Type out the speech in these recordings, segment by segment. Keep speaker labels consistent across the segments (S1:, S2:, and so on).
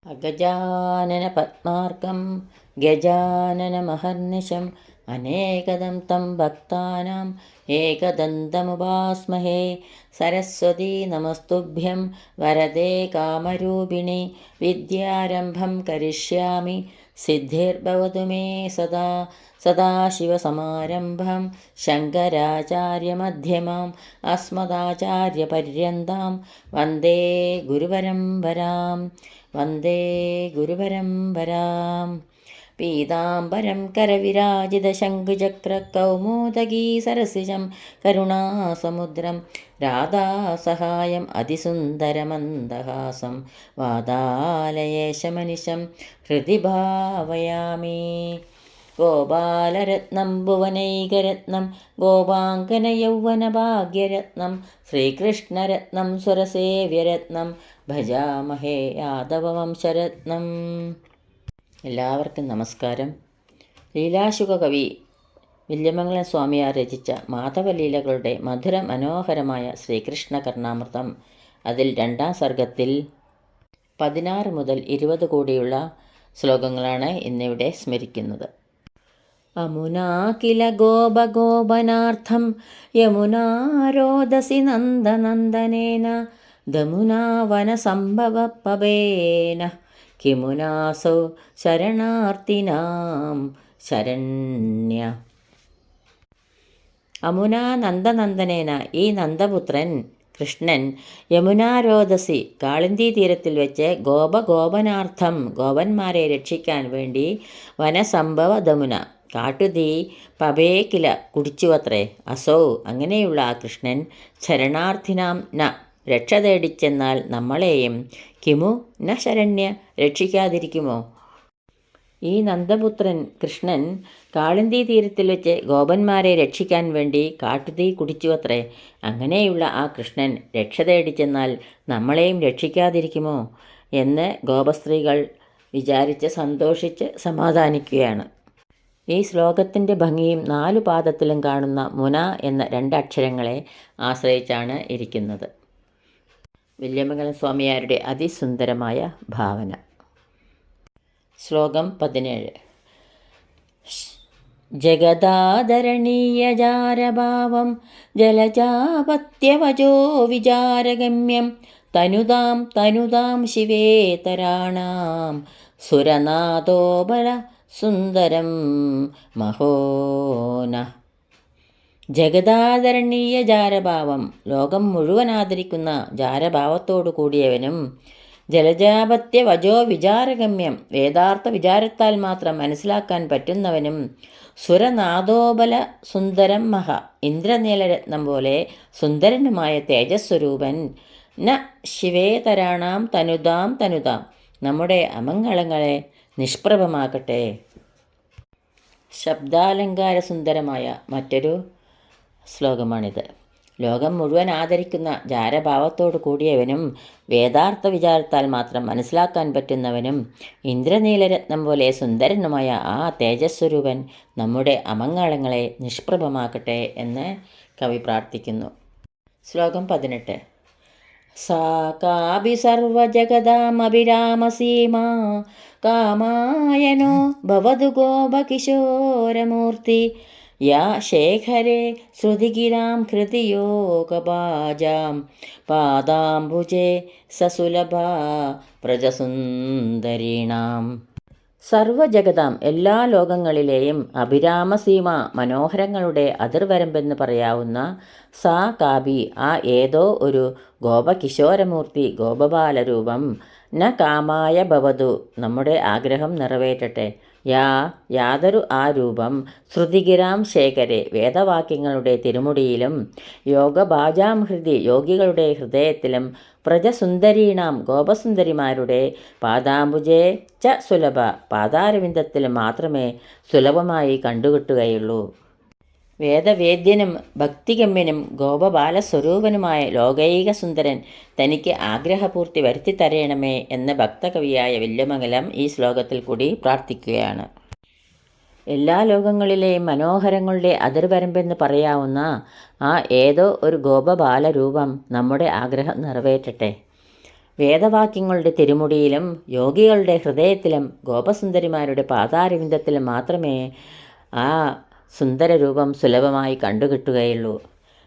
S1: അഗജാനന പദ്മാർകം ഗജാനനമഹർനിശം അനേകദം തം ഭക്താനാം ഏകദന്തമുപാസ്മഹേ. സരസ്വതീ നമസ്തുഭ്യം വരദേ കാമരൂപിണി വിദ്യാരംഭം കരിഷ്യാമി സിദ്ധിർഭവതു മേ സദാ. സദാശിവസമാരംഭം ശങ്കരാചാര്യമധ്യമാം അസ്മദാചാര്യപര്യന്താം വന്ദേ ഗുരുപരമ്പരാം. വന്ദേ ഗുരുപരമ്പരാം. പീതാംബരം കരവിരാജിതശംഖുചക്രകൗമോദഗീ സരസിജം കരുണാസമുദ്രം രാധാസഹായം അതിസുന്ദരമന്ദഹാസം വാതാലയേശമനിശം ഹൃദി ഭാവയാമി. ഗോപാലരത്നം ഭുവനൈകരത്നം ഗോപാങ്കനയൗവനഭാഗ്യരത്നം ശ്രീകൃഷ്ണരത്നം സ്വരസേവ്യരത്നം ഭജാമഹേ യാദവവംശരത്നം. എല്ലാവർക്കും നമസ്കാരം. ലീലാശുക കവി വില്യമംഗലം സ്വാമിയാർ രചിച്ച മാധവലീലകളുടെ മധുര മനോഹരമായ ശ്രീകൃഷ്ണ കർണാമൃതം, അതിൽ രണ്ടാം സർഗത്തിൽ 16 മുതൽ 20 കൂടിയുള്ള ശ്ലോകങ്ങളാണ് ഇന്നിവിടെ സ്മരിക്കുന്നത്. അമുനാ കില ഗോപഗോപനാർത്ഥം യമുനാരോദസി നന്ദനന്ദനേന ദമുനാ വനസംഭവപവേന കിമുനാസൗ ശരണാർത്ഥിനാം ശരണ്യ. അമുനാ നന്ദനന്ദനേന, ഈ നന്ദപുത്രൻ കൃഷ്ണൻ യമുനാരോദസി കാളിന്തി തീരത്തിൽ വെച്ച് ഗോപഗോപനാർത്ഥം ഗോപന്മാരെ രക്ഷിക്കാൻ വേണ്ടി വനസംഭവ ദമുന കാട്ടുതീ പവേക്കില കുടിച്ചുവത്രേ. അസൗ, അങ്ങനെയുള്ള ആ കൃഷ്ണൻ ശരണാർത്ഥിനാം ന, രക്ഷ തേടിച്ചെന്നാൽ നമ്മളെയും കിമു ന ശരണ്യ, രക്ഷിക്കാതിരിക്കുമോ? ഈ നന്ദപുത്രൻ കൃഷ്ണൻ കാളിന്തി തീരത്തിൽ വെച്ച് ഗോപന്മാരെ രക്ഷിക്കാൻ വേണ്ടി കാട്ടുതീ കുടിച്ചുവത്രേ. അങ്ങനെയുള്ള ആ കൃഷ്ണൻ രക്ഷ തേടിച്ചെന്നാൽ നമ്മളെയും രക്ഷിക്കാതിരിക്കുമോ എന്ന് ഗോപസ്ത്രീകൾ വിചാരിച്ച് സന്തോഷിച്ച് സമാധാനിക്കുകയാണ്. ഈ ശ്ലോകത്തിൻ്റെ ഭംഗിയും 4 പാദത്തിലും കാണുന്ന മുന എന്ന 2 അക്ഷരങ്ങളെ ആശ്രയിച്ചാണ് ഇരിക്കുന്നത്. വില്യമംഗലം സ്വാമിയാരുടെ അതിസുന്ദരമായ ഭാവന. ശ്ലോകം 17. ജഗദാദരണീയജാരഭാവം ജലജാപത്യവചോ വിചാരഗമ്യം തനുതാം തനുതാം ശിവേതരാണാം സുരനാദോബല സുന്ദരം മഹോന. ജഗദാദരണീയ ജാരഭാവം, ലോകം മുഴുവൻ ആദരിക്കുന്ന ജാരഭാവത്തോടു കൂടിയവനും ജലജാപത്യ വജോ വിചാരഗമ്യം, വേദാർത്ഥ വിചാരത്താൽ മാത്രം മനസ്സിലാക്കാൻ പറ്റുന്നവനും സുരനാദോബല സുന്ദരം മഹ, ഇന്ദ്രനീലരത്നം പോലെ സുന്ദരനുമായ തേജസ്വരൂപൻ ന ശിവേതരാണാം തനുതാം തനുതാം, നമ്മുടെ അമംഗളങ്ങളെ നിഷ്പ്രഭമാക്കട്ടെ. ശബ്ദാലങ്കാര സുന്ദരമായ മറ്റൊരു ശ്ലോകമാണിത്. ലോകം മുഴുവൻ ആദരിക്കുന്ന ജാരഭാവത്തോടു കൂടിയവനും വേദാർത്ഥ വിചാരത്താൽ മാത്രം മനസ്സിലാക്കാൻ പറ്റുന്നവനും ഇന്ദ്രനീലരത്നം പോലെ സുന്ദരനുമായ ആ തേജസ്വരൂപൻ നമ്മുടെ അമംഗളങ്ങളെ നിഷ്പ്രഭമാക്കട്ടെ എന്ന് കവി പ്രാർത്ഥിക്കുന്നു. ശ്ലോകം 18. സാ കാഭി സർവജഗദാമഭിരാമസീമാ കാമായനോ ഭവതു ഗോപകിശോരമൂർത്തി യാ ശേഖരേ ശ്രുതിഗിരാം ഹൃതിയോഗഭാജാം പാദാംബുജേ സസുലഭാ പ്രജസുന്ദരീണാം. സർവജഗതാം, എല്ലാ ലോകങ്ങളിലെയും അഭിരാമസീമ, മനോഹരങ്ങളുടെ അതിർവരമ്പെന്ന് പറയാവുന്ന സാ കാബി, ആ ഏതോ ഒരു ഗോപകിശോരമൂർത്തി ഗോപബാലരൂപം ന കാമായ ഭവതു, നമ്മുടെ ആഗ്രഹം നിറവേറ്റട്ടെ. യാതൊരു ആ രൂപം ശ്രുതിഗിരാം ശേഖരെ, വേദവാക്യങ്ങളുടെ തിരുമുടിയിലും യോഗഭാജാം ഹൃദി, യോഗികളുടെ ഹൃദയത്തിലും പ്രജസുന്ദരീണാം, ഗോപസുന്ദരിമാരുടെ പാദാംബുജേ ച സുലഭ, പാദാരവിന്ദത്തിലും മാത്രമേ സുലഭമായി കണ്ടുകിട്ടുകയുള്ളൂ. വേദവേദ്യനും ഭക്തിഗമ്യനും ഗോപബാലസ്വരൂപനുമായ ലോകൈക സുന്ദരൻ തനിക്ക് ആഗ്രഹപൂർത്തി വരുത്തിത്തരയണമേ എന്ന് ഭക്തകവിയായ വില്യമംഗലം ഈ ശ്ലോകത്തിൽ കൂടി പ്രാർത്ഥിക്കുകയാണ്. എല്ലാ ലോകങ്ങളിലെയും മനോഹരങ്ങളുടെ അതിർവരമ്പെന്ന് പറയാവുന്ന ആ ഏതോ ഒരു ഗോപബാലരൂപം നമ്മുടെ ആഗ്രഹം നിറവേറ്റട്ടെ. വേദവാക്യങ്ങളുടെ തിരുമുടിയിലും യോഗികളുടെ ഹൃദയത്തിലും ഗോപസുന്ദരിമാരുടെ പാതാരവിന്ദത്തിലും മാത്രമേ ആ സുന്ദരരൂപം സുലഭമായി കണ്ടുകിട്ടുകയുള്ളൂ.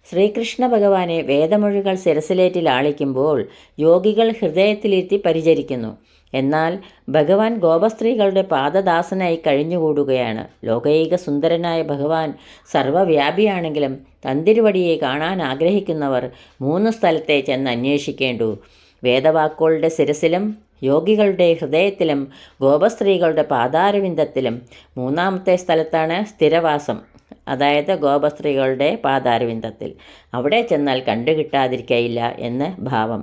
S1: ശ്രീകൃഷ്ണ ഭഗവാനെ വേദമൊഴികൾ ശിരസിലേറ്റി ലാളിക്കുമ്പോൾ യോഗികൾ ഹൃദയത്തിലിരുത്തി പരിചരിക്കുന്നു. എന്നാൽ ഭഗവാൻ ഗോപസ്ത്രീകളുടെ പാദദാസനായി കഴിഞ്ഞുകൂടുകയാണ്. ലോകൈക സുന്ദരനായ ഭഗവാൻ സർവ്വവ്യാപിയാണെങ്കിലും തന്തിരുവടിയെ കാണാൻ ആഗ്രഹിക്കുന്നവർ 3 സ്ഥലത്തെ ചെന്ന് അന്വേഷിക്കേണ്ടു. വേദവാക്കുകളുടെ ശിരസിലും യോഗികളുടെ ഹൃദയത്തിലും ഗോപസ്ത്രീകളുടെ പാതാരവിന്ദത്തിലും. 3ാമത്തെ സ്ഥലത്താണ് സ്ഥിരവാസം, അതായത് ഗോപസ്ത്രീകളുടെ പാതാരവിന്ദത്തിൽ. അവിടെ ചെന്നാൽ കണ്ടുകിട്ടാതിരിക്കയില്ല എന്ന് ഭാവം.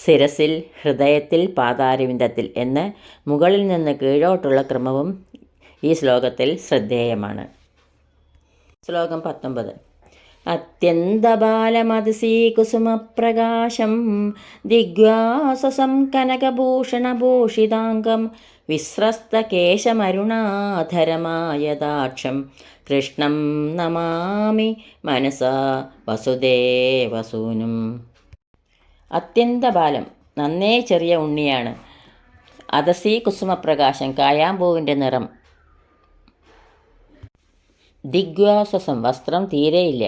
S1: ശിരസിൽ, ഹൃദയത്തിൽ, പാതാരവിന്ദത്തിൽ എന്ന് മുകളിൽ നിന്ന് കീഴോട്ടുള്ള ക്രമവും ഈ ശ്ലോകത്തിൽ ശ്രദ്ധേയമാണ്. ശ്ലോകം 19. അത്യന്തബാലമതിസീകുസുമപ്രകാശം ദിഗ്വാസസം കനകഭൂഷണഭൂഷിതാംഗം വിസ്രസ്തകേശമരുണാധരമായദാക്ഷം കൃഷ്ണം നമാമി മനസാ വസുദേവസൂനും. അത്യന്തബാലം, നന്നേ ചെറിയ ഉണ്ണിയാണ്. അതസി കുസുമപ്രകാശം, കായാമ്പൂവിൻ്റെ നിറം. ദിഗ്വാസസം, വസ്ത്രം തീരെയില്ല.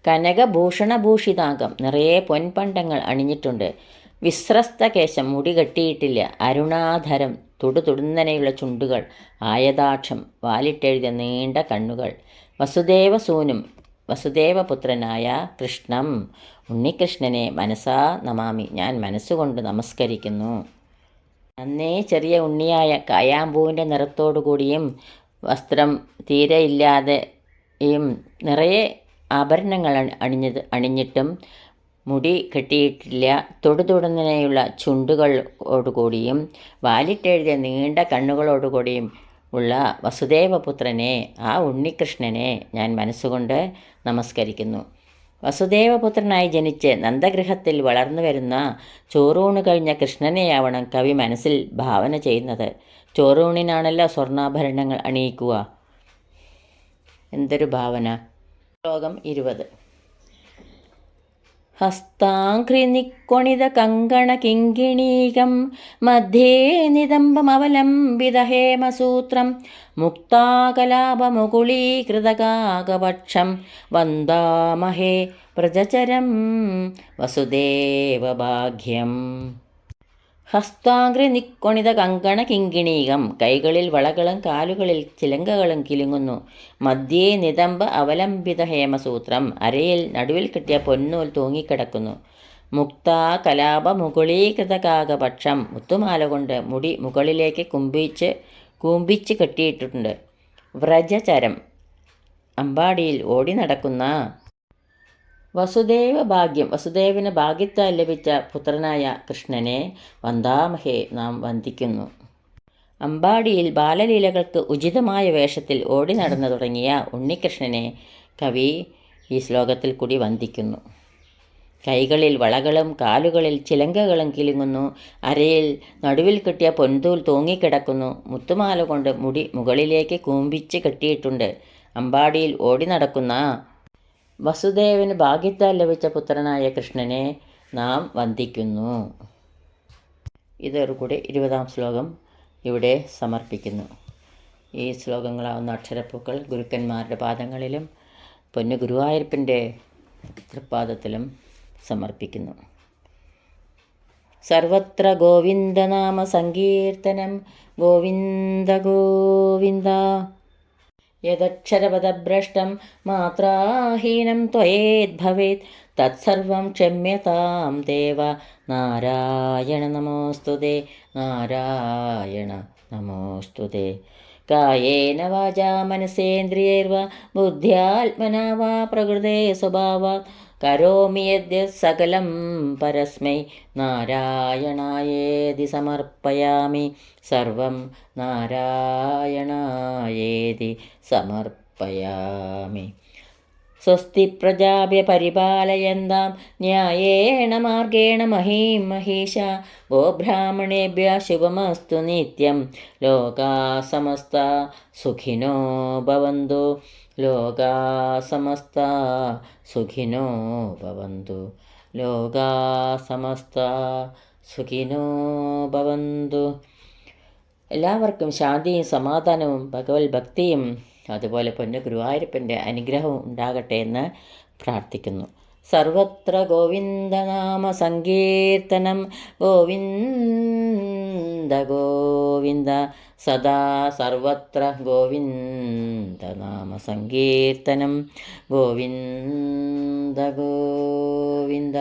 S1: കനകഭൂഷണഭൂഷിതാംഗം, നിറയെ പൊൻപണ്ടങ്ങൾ അണിഞ്ഞിട്ടുണ്ട്. വിസ്രസ്തകേശം, മുടി കെട്ടിയിട്ടില്ല. അരുണാധരം, തുടുതുടുന്നനെയുള്ള ചുണ്ടുകൾ. ആയതാക്ഷം, വാലിട്ടെഴുതിയ നീണ്ട കണ്ണുകൾ. വസുദേവസൂനും, വസുദേവപുത്രനായ കൃഷ്ണം, ഉണ്ണികൃഷ്ണനെ മനസാ നമാമി, ഞാൻ മനസ്സുകൊണ്ട് നമസ്കരിക്കുന്നു. നന്നേ ചെറിയ ഉണ്ണിയായ കായാമ്പൂവിൻ്റെ നിറത്തോടുകൂടിയും വസ്ത്രം തീരെ ഇല്ലാതെയും നിറയെ ആഭരണങ്ങൾ അണിഞ്ഞിട്ടും മുടി കെട്ടിയിട്ടില്ല. തൊടുതുടുന്നതിനെയുള്ള ചുണ്ടുകളോടുകൂടിയും വാലിട്ടെഴുതിയ നീണ്ട കണ്ണുകളോടുകൂടിയും ഉള്ള വസുദേവപുത്രനെ, ആ ഉണ്ണികൃഷ്ണനെ ഞാൻ മനസ്സുകൊണ്ട് നമസ്കരിക്കുന്നു. വസുദേവപുത്രനായി ജനിച്ച് നന്ദഗൃഹത്തിൽ വളർന്നു വരുന്ന ചോറൂണ് കഴിഞ്ഞ കൃഷ്ണനെയാവണം കവി മനസ്സിൽ ഭാവന ചെയ്യുന്നത്. ചോറൂണിനാണല്ലോ സ്വർണ്ണാഭരണങ്ങൾ അണിയിക്കുക. എന്തൊരു ഭാവന! ശ്ലോകം 20. ഹസ്താഘ്രിനിക്കൊണിത കങ്കണ കിങ്കിണീകം മധ്യേ നിതംബമവലംബിത ഹേമസൂത്രം മുക്താകലാപമുകുളീകൃതകാകപക്ഷം വന്ദാമഹേ വ്രജചരം വസുദേവഭാഗ്യം. ഹസ്താഗ്രി നിക്കൊണിത കങ്കണ കിങ്കിണീകം, കൈകളിൽ വളകളും കാലുകളിൽ ചിലങ്കകളും കിലുങ്ങുന്നു. മധ്യേ നിതംബ അവലംബിത ഹേമസൂത്രം, അരയിൽ നടുവിൽ കെട്ടിയ പൊന്നൂൽ തൂങ്ങിക്കിടക്കുന്നു. മുക്താ കലാപ മുകുളീകൃത കാകപക്ഷം, മുത്തുമാല കൊണ്ട് മുടി മുകളിലേക്ക് കൂമ്പിച്ച് കെട്ടിയിട്ടുണ്ട്. വ്രജചരം, അമ്പാടിയിൽ ഓടി നടക്കുന്ന. വസുദേവ ഭാഗ്യം, വസുദേവന് ഭാഗ്യത്താൽ ലഭിച്ച പുത്രനായ കൃഷ്ണനെ വന്ദാമഹേ, നാം വന്ദിക്കുന്നു. അമ്പാടിയിൽ ബാലലീലകൾക്ക് ഉചിതമായ വേഷത്തിൽ ഓടി നടന്നു തുടങ്ങിയ ഉണ്ണികൃഷ്ണനെ കവി ഈ ശ്ലോകത്തിൽ കൂടി വന്ദിക്കുന്നു. കൈകളിൽ വളകളും കാലുകളിൽ ചിലങ്കകളും കിലുങ്ങുന്നു. അരയിൽ നടുവിൽ കെട്ടിയ പൊൻതൂൽ തൂങ്ങിക്കിടക്കുന്നു. മുത്തുമാല കൊണ്ട് മുടി മുകളിലേക്ക് കൂമ്പിച്ച് കെട്ടിയിട്ടുണ്ട്. അമ്പാടിയിൽ ഓടി നടക്കുന്ന. വസുദേവന് ഭാഗ്യത്താൽ ലഭിച്ച പുത്രനായ കൃഷ്ണനെ നാം വന്ദിക്കുന്നു. ഇതോടുകൂടി 20ാം ശ്ലോകം ഇവിടെ സമർപ്പിക്കുന്നു. ഈ ശ്ലോകങ്ങളാവുന്ന അക്ഷരപ്പൂക്കൾ ഗുരുക്കന്മാരുടെ പാദങ്ങളിലും പൊന്നു ഗുരുവായൂരപ്പൻ്റെ തൃപ്പാദത്തിലും സമർപ്പിക്കുന്നു. സർവത്ര ഗോവിന്ദനാമ സങ്കീർത്തനം. ഗോവിന്ദ ഗോവിന്ദ. യദക്ഷരപദഭ്രഷ്ടം മാത്രാഹീനം ത്വയേദ്ഭവേത് തത്സർവം ക്ഷമ്യതാം ദേവ. നാരായണ നമോസ്തുതേ, നാരായണ നമോസ്തുതേ. കായേന വാചാ മനസേന്ദ്രിയൈർവാ ബുദ്ധ്യാത്മനാ വാ പ്രകൃതേ സ്വഭാവാത് കരോമി യദ്യത് സകലം പരസ്മൈ നാരായണായേതി സമർപ്പയാമി. സർവം നാരായണായേതി സമർപ്പയാമി. സ്വസ്തി പ്രജാഭ്യ പരിപാലയന്താം ന്യായേണ മാർഗേണ മഹീം മഹീഷ. ഗോബ്രാഹ്മണേഭ്യ ശുഭമസ്തു നിത്യം. ലോകാ സമസ്താ സുഖിനോ ഭവന്തു. ലോകാ സമസ്താ സുഖിനോ ഭവന്തു. ലോകാ സമസ്താ സുഖിനോ ഭവന്തു. എല്ലാവർക്കും ശാന്തിയും സമാധാനവും ഭഗവത് ഭക്തിയും അതുപോലെ പൊന്നു ഗുരുവായൂരപ്പൻ്റെ അനുഗ്രഹവും ഉണ്ടാകട്ടെ എന്ന് പ്രാർത്ഥിക്കുന്നു. സർവത്ര ഗോവിന്ദനാമ സങ്കീർത്തനം ഗോവിന്ദ ഗോവിന്ദ സദാ സർവത്ര ഗോവിന്ദനാമ സങ്കീർത്തനം ഗോവിന്ദ ഗോവിന്ദ.